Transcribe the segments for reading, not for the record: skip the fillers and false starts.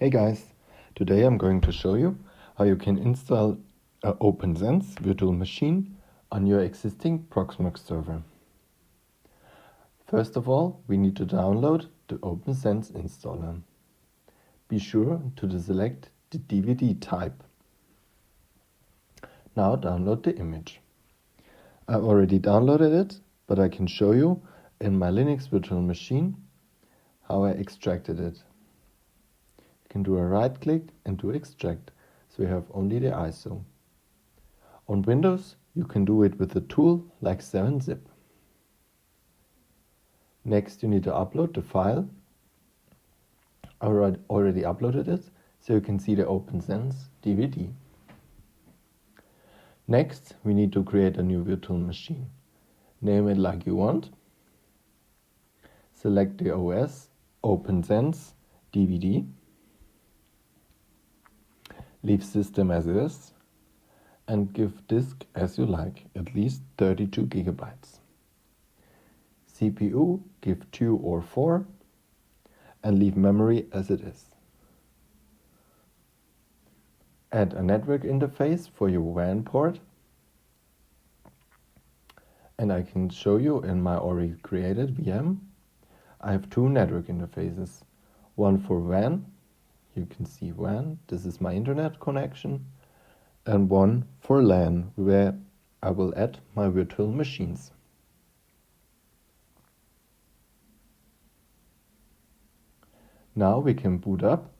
Hey guys, today I'm going to show you how you can install an OPNSense virtual machine on your existing Proxmox server. First of all, we need to download the OPNSense installer. Be sure to select the DVD type. Now download the image. I've already downloaded it, but I can show you in my Linux virtual machine how I extracted it. You can do a right click and do extract, so you have only the ISO. On Windows, you can do it with a tool like 7-zip. Next, you need to upload the file. I already uploaded it, so you can see the OPNSense DVD. Next, we need to create a new virtual machine. Name it like you want. Select the OS, OPNSense DVD. Leave system as is and give disk as you like, at least 32 gigabytes. CPU, give 2 or 4 and leave memory as it is. Add a network interface for your WAN port, and I can show you in my already created VM. I have 2 network interfaces, one for WAN, you can see WAN, this is my internet connection, and one for LAN, where I will add my virtual machines. Now we can boot up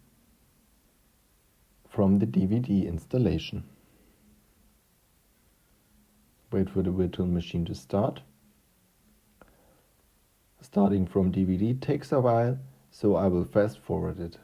from the DVD installation. Wait for the virtual machine to start. Starting from DVD takes a while, so I will fast forward it.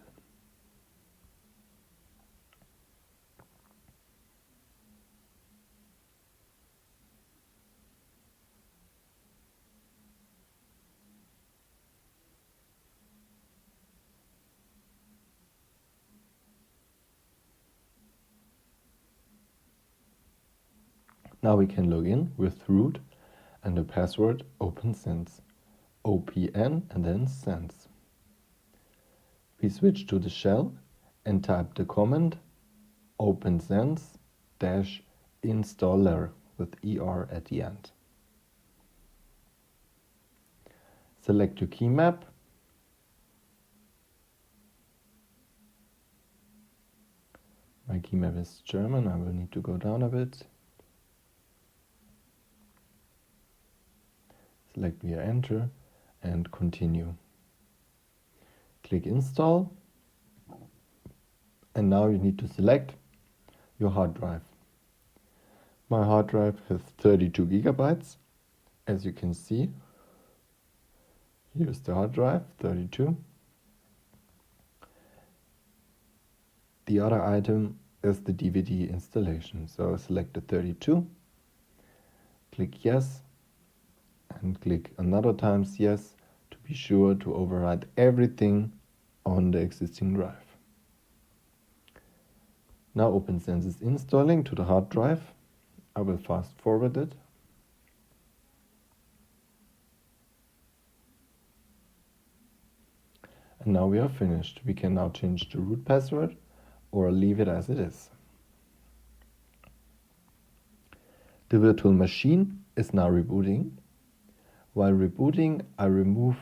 Now we can log in with root and the password OPNSense. OPN and then sense. We switch to the shell and type the command OPNSense-installer with ER at the end. Select your key map. My key map is German, I will need to go down a bit. Select via enter and continue. Click install, and now you need to select your hard drive. My hard drive has 32 gigabytes, as you can see. Here's the hard drive, 32. The other item is the DVD installation, so select the 32, click yes, and click another times yes to be sure to override everything on the existing drive. Now OPNSense is installing to the hard drive. I will fast forward it. And now we are finished. We can now change the root password or leave it as it is. The virtual machine is now rebooting. While rebooting, I remove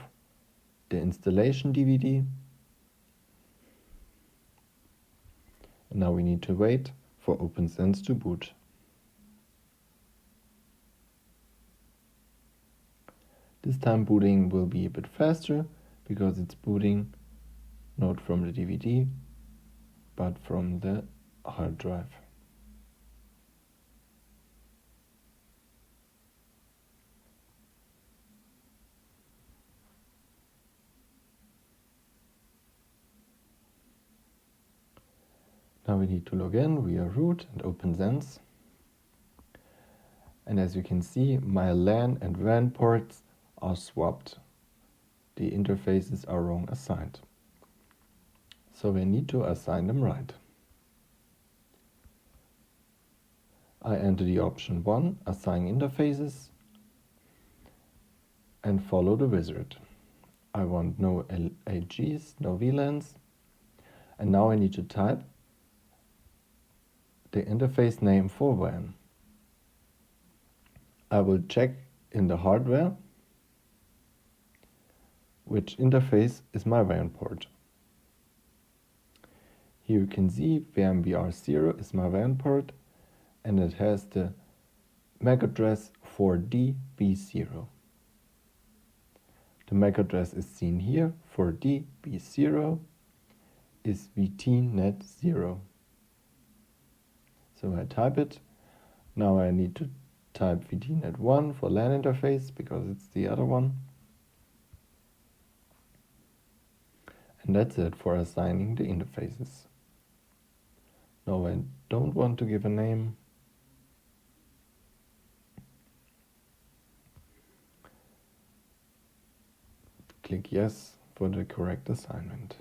the installation DVD. And now we need to wait for OPNSense to boot. This time booting will be a bit faster because it's booting not from the DVD but from the hard drive. Now we need to log in via root and OPNSense. And as you can see, my LAN and WAN ports are swapped. The interfaces are wrong assigned. So we need to assign them right. I enter the option 1, assign interfaces, and follow the wizard. I want no LAGs, no VLANs, And now I need to type the interface name for WAN. I will check in the hardware which interface is my WAN port. Here you can see VMBR0 is my WAN port and it has the MAC address 4DB0. The MAC address is seen here. 4DB0 is VTNet0. So I type it. Now I need to type VTNet1 for LAN interface because it's the other one. And that's it for assigning the interfaces. Now I don't want to give a name. Click yes for the correct assignment.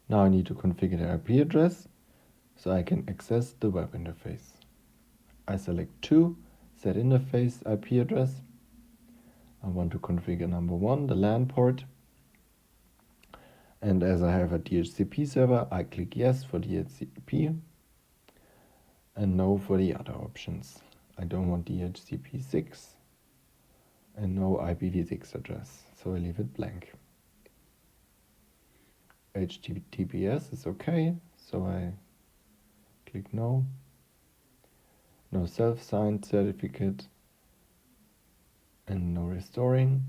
Now I need to configure the IP address so I can access the web interface. I select 2, set interface IP address. I want to configure number 1, the LAN port. And as I have a DHCP server, I click yes for DHCP and no for the other options. I don't want DHCP6 and no IPv6 address, so I leave it blank. HTTPS is okay, so I click no. No self-signed certificate and no restoring.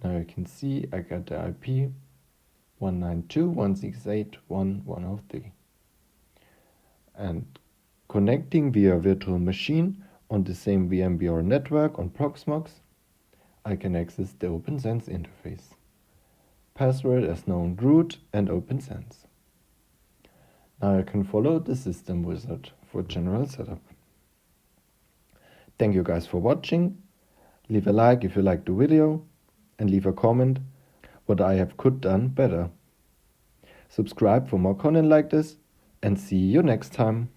Now you can see I got the IP 192.168.1.103 and connecting via virtual machine on the same VMBR network on Proxmox, I can access the OPNSense interface. Password as known root and OPNSense. Now I can follow the system wizard for general setup. Thank you guys for watching. Leave a like if you liked the video and leave a comment what I have could done better. Subscribe for more content like this and see you next time.